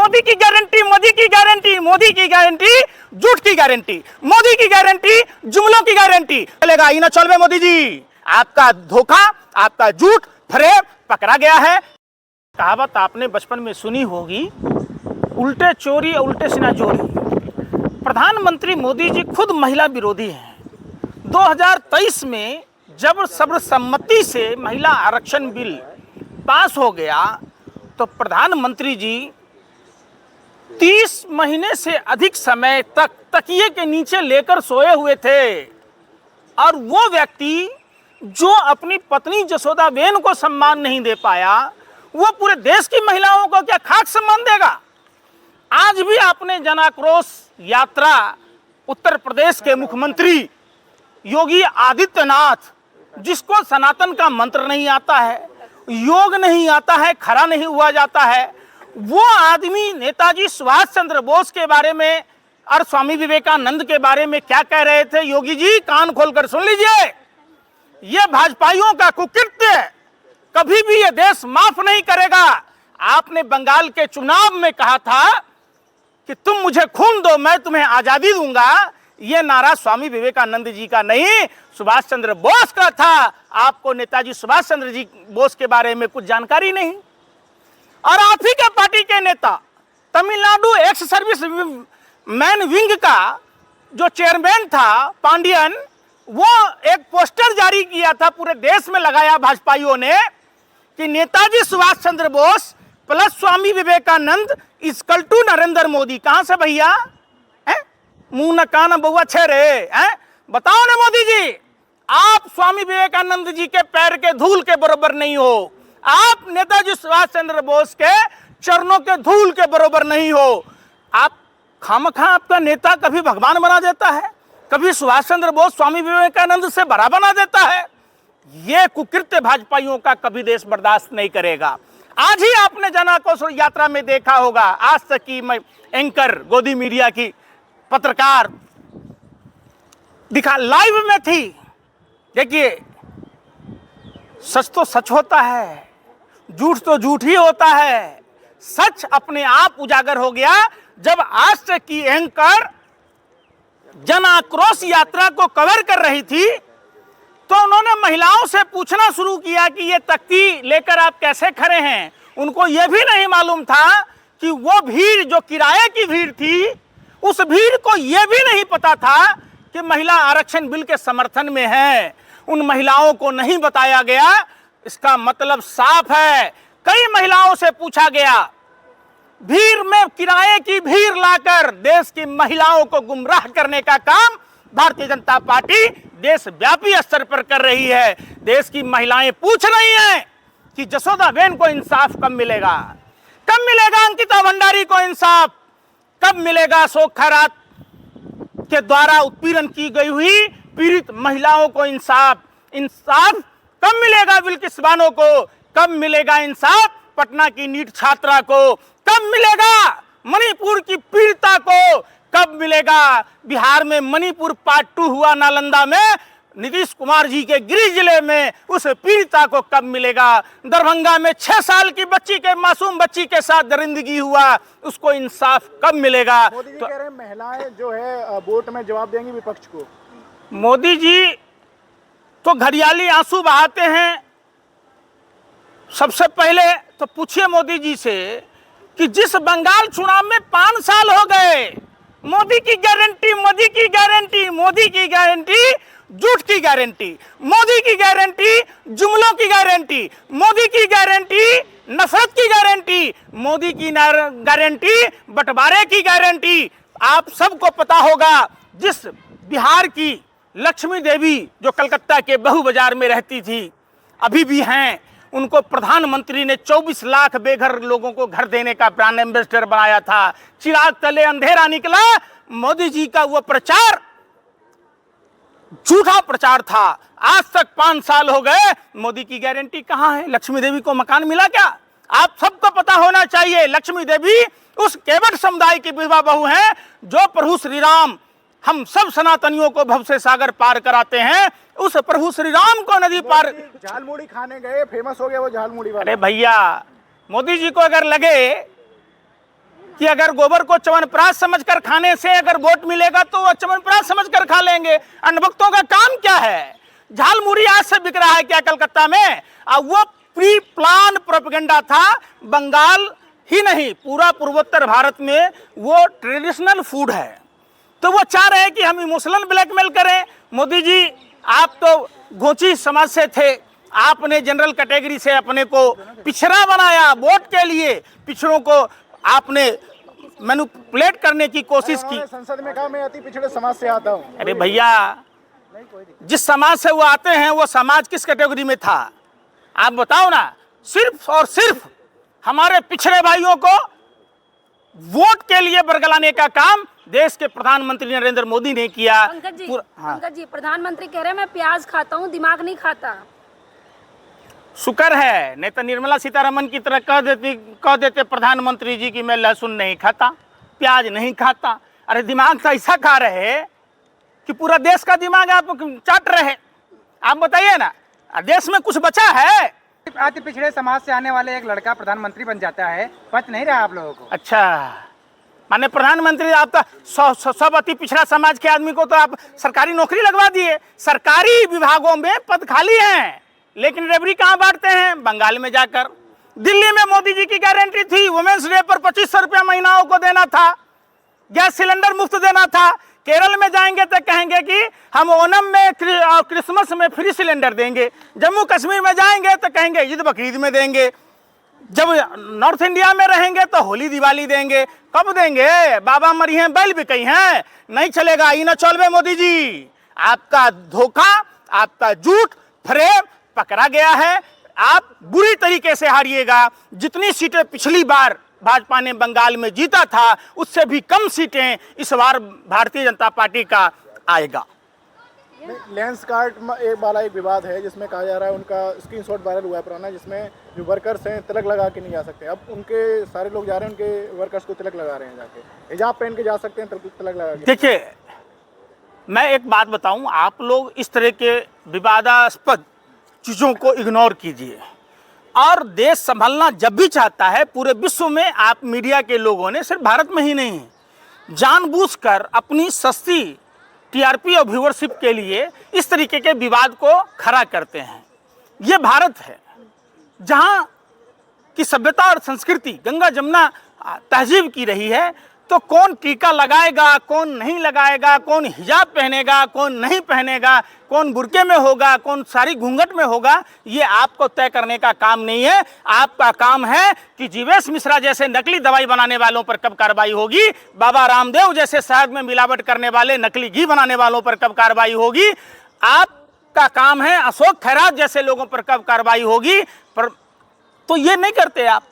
मोदी की गारंटी, मोदी की गारंटी, मोदी की गारंटी, झूठ की गारंटी, मोदी की गारंटी, जुमलों की गारंटी। चलेगा ही ना चलवे मोदी जी, आपका धोखा, आपका झूठ फरेब पकड़ा गया है। कहावत आपने बचपन में सुनी होगी, उल्टे चोरी उल्टे सिना जोरी। प्रधानमंत्री मोदी जी खुद महिला विरोधी हैं। 2023 में जब सर्वसम्मति से महिला आरक्षण बिल पास हो गया तो प्रधानमंत्री जी 30 महीने से अधिक समय तक तकिए के नीचे लेकर सोए हुए थे। और वो व्यक्ति जो अपनी पत्नी जसोदाबेन को सम्मान नहीं दे पाया, वो पूरे देश की महिलाओं को क्या खाक सम्मान देगा? आज भी आपने जन आक्रोश यात्रा उत्तर प्रदेश के मुख्यमंत्री योगी आदित्यनाथ, जिसको सनातन का मंत्र नहीं आता है, योग नहीं आता है, खड़ा नहीं हुआ जाता है, वो आदमी नेताजी सुभाष चंद्र बोस के बारे में और स्वामी विवेकानंद के बारे में क्या कह रहे थे? योगी जी कान खोलकर सुन लीजिए, ये भाजपाइयों का कुकृत्य कभी भी ये देश माफ नहीं करेगा। आपने बंगाल के चुनाव में कहा था कि तुम मुझे खून दो मैं तुम्हें आजादी दूंगा। ये नारा स्वामी विवेकानंद जी का नहीं, सुभाष चंद्र बोस का था। आपको नेताजी सुभाष चंद्र जी बोस के बारे में कुछ जानकारी नहीं। और आप ही के पार्टी के नेता Tamil Nadu ex service man wing का जो चेयरमैन था पांडियन, वो एक पोस्टर जारी किया था, पूरे देश में लगाया भाजपाइयों ने कि Netaji Subhash Chandra Bose plus Swami Vivekananda equal to Narendra Modi. कहां से भैया? मुंह न कान बउआ छे रे हैं? बताओ ना मोदी जी, आप स्वामी विवेकानंद जी के पैर के धूल के बराबर नहीं हो, आप नेताजी सुभाष चंद्र बोस के चरणों के धूल के बराबर नहीं हो। आप खामखा आपका नेता कभी भगवान बना देता है, कभी सुभाष चंद्र बोस स्वामी विवेकानंद से बड़ा बना देता है। ये कुकृत्य भाजपाइयों का कभी देश बर्दाश्त नहीं करेगा। आज ही आपने जन आक्रोश यात्रा में देखा होगा, आज तक की मैं एंकर गोदी मीडिया की पत्रकार दिखा लाइव में थी। देखिए, सच तो सच होता है, झूठ तो झूठ ही होता है। सच अपने आप उजागर हो गया जब आज तक की एंकर जन आक्रोश यात्रा को कवर कर रही थी तो उन्होंने महिलाओं से पूछना शुरू किया कि ये तख्ती लेकर आप कैसे खड़े हैं। उनको यह भी नहीं मालूम था कि वो भीड़ जो किराए की भीड़ थी, उस भीड़ को यह भी नहीं पता था कि महिला आरक्षण बिल के समर्थन में है। उन महिलाओं को नहीं बताया गया। इसका मतलब साफ है, कई महिलाओं से पूछा गया, भीड़ में किराए की भीड़ लाकर देश की महिलाओं को गुमराह करने का काम भारतीय जनता पार्टी देशव्यापी स्तर पर कर रही है। देश की महिलाएं पूछ रही हैं कि जसोदाबेन को इंसाफ कब मिलेगा, कब मिलेगा अंकिता भंडारी को इंसाफ, कब मिलेगा अशोक खैरात के द्वारा उत्पीड़न की गई हुई पीड़ित महिलाओं को इंसाफ, इंसाफ कब मिलेगा बिल्किस बानो को, कब मिलेगा इंसाफ पटना की नीट छात्रा को, कब मिलेगा मणिपुर की पीड़िता को, कब मिलेगा बिहार में मणिपुर पार्ट 2 हुआ नालंदा में, नीतीश कुमार जी के गृह जिले में उस पीड़िता को कब मिलेगा, दरभंगा में 6 साल की बच्ची के मासूम बच्ची के साथ दरिंदगी हुआ, उसको इंसाफ कब मिलेगा? मोदी जी कह रहे हैं महिलाएं जो है वोट में जवाब देंगी विपक्ष को। मोदी जी तो घड़ियाली आंसू बहाते हैं। सबसे पहले तो पूछिए मोदी जी से कि जिस बंगाल चुनाव में 5 साल हो गए, मोदी की गारंटी, मोदी की गारंटी, मोदी की गारंटी, झूठ की गारंटी, मोदी की गारंटी, जुमलों की गारंटी, मोदी की गारंटी, नफरत की गारंटी, मोदी की गारंटी, बंटवारे की गारंटी। आप सबको पता होगा, जिस बिहार की लक्ष्मी देवी जो कलकत्ता के बहू बाजार में रहती थी, अभी भी हैं, उनको प्रधानमंत्री ने 24 लाख बेघर लोगों को घर देने का ब्रांड एम्बेसडर बनाया था। चिराग तले अंधेरा निकला। मोदी जी का वो प्रचार झूठा प्रचार था। आज तक 5 साल हो गए, मोदी की गारंटी कहां है? लक्ष्मी देवी को मकान मिला क्या? आप सबको पता होना चाहिए, लक्ष्मी देवी उस केवट समुदाय की विधवा बहू हैं जो प्रभु श्री राम हम सब सनातनियों को भव से सागर पार कराते हैं। उस प्रभु श्री राम को नदी पार, झालमुड़ी खाने गए, फेमस हो गया वो झालमुड़ी वाला। अरे भैया, मोदी जी को अगर लगे कि अगर गोबर को च्यवनप्राश समझकर खाने से अगर वोट मिलेगा तो वो च्यवनप्राश समझकर खा लेंगे। अनभक्तों का काम क्या है? झालमुड़ी आज से बिक रहा है क्या कलकत्ता में? अब वो प्री प्लान प्रोपेगेंडा था। बंगाल ही नहीं, पूरा पूर्वोत्तर भारत में वो ट्रेडिशनल फूड है। तो वो चाह रहे हैं कि हम इमोशनल ब्लैकमेल करें। मोदी जी, आप तो घोची समाज से थे, आपने जनरल कैटेगरी से अपने को पिछड़ा बनाया वोट के लिए। पिछड़ों को आपने मैनिपुलेट करने की कोशिश की। संसद में कहा मैं अति पिछड़े समाज से आता हूँ। अरे भैया, जिस समाज से वो आते हैं वो समाज किस कैटेगरी में था आप बताओ ना। सिर्फ और सिर्फ हमारे पिछड़े भाइयों को वोट के लिए बरगलाने का काम देश के प्रधानमंत्री नरेंद्र मोदी ने किया। पंकज जी, प्रधानमंत्री कह रहे हैं मैं प्याज खाता हूँ, दिमाग नहीं खाता। शुक्र है, नहीं तो निर्मला सीतारमन की तरह कह देते प्रधानमंत्री जी कि मैं लहसुन नहीं खाता, प्याज नहीं खाता। अरे दिमाग तो ऐसा खा रहे कि पूरा देश का दिमाग आप चाट रहे। आप बताइए ना, देश में कुछ बचा है? अति पिछड़े समाज से आने वाले एक लड़का प्रधानमंत्री बन जाता है, पच नहीं रहा आप लोगों को? अच्छा, माने प्रधानमंत्री आप तो सब अति पिछड़ा समाज के आदमी को तो आप सरकारी नौकरी लगवा दिए। सरकारी विभागों में पद खाली हैं, लेकिन रेवड़ी कहाँ बांटते हैं? बंगाल में जाकर। दिल्ली में मोदी जी की गारंटी थी, वुमेन्स डे पर 2500 रुपया महिलाओं को देना था, गैस सिलेंडर मुफ्त देना था। केरल में जाएंगे तो कहेंगे कि हम ओणम में क्रिसमस में फ्री सिलेंडर देंगे। जम्मू कश्मीर में जाएंगे तो कहेंगे ईद बकरीद में देंगे। जब नॉर्थ इंडिया में रहेंगे तो होली दिवाली देंगे। कब देंगे? बाबा मरी हैं, बैल भी कही हैं, नहीं चलेगा। ई न चलबे मोदी जी, आपका धोखा, आपका झूठ फ्रेम पकड़ा गया है। आप बुरी तरीके से हारिएगा। जितनी सीटें पिछली बार भाजपा ने बंगाल में जीता था उससे भी कम सीटें इस बार भारतीय जनता पार्टी का आएगा। लेंस कार्ड एक वाला एक विवाद है जिसमें कहा जा रहा है उनका स्क्रीनशॉट वायरल हुआ है पुराना, जिसमें जो वर्कर्स हैं तिलक लगा के नहीं जा सकते। अब उनके सारे लोग जा रहे हैं, उनके वर्कर्स को तिलक लगा रहे हैं, जाके हिजाब पहन के जा सकते हैं, तिलक लगा के। देखिए, मैं एक बात बताऊं, आप लोग इस तरह के विवादास्पद चीज़ों को इग्नोर कीजिए। और देश संभलना जब भी चाहता है पूरे विश्व में, आप मीडिया के लोगों ने, सिर्फ भारत में ही नहीं, जानबूझकर अपनी सस्ती टीआरपी और व्यूअरशिप के लिए इस तरीके के विवाद को खड़ा करते हैं। ये भारत है जहाँ की सभ्यता और संस्कृति गंगा जमुना तहजीब की रही है। तो कौन टीका लगाएगा, कौन नहीं लगाएगा, कौन हिजाब पहनेगा, कौन नहीं पहनेगा, कौन बुर्के में होगा, कौन सारी घूंघट में होगा, ये आपको तय करने का काम नहीं है। आपका काम है कि जीवेश मिश्रा जैसे नकली दवाई बनाने वालों पर कब कार्रवाई होगी, बाबा रामदेव जैसे शहद में मिलावट करने वाले नकली घी बनाने वालों पर कब कार्रवाई होगी। आपका काम है अशोक खैरात जैसे लोगों पर कब कार्रवाई होगी। पर तो ये नहीं करते आप।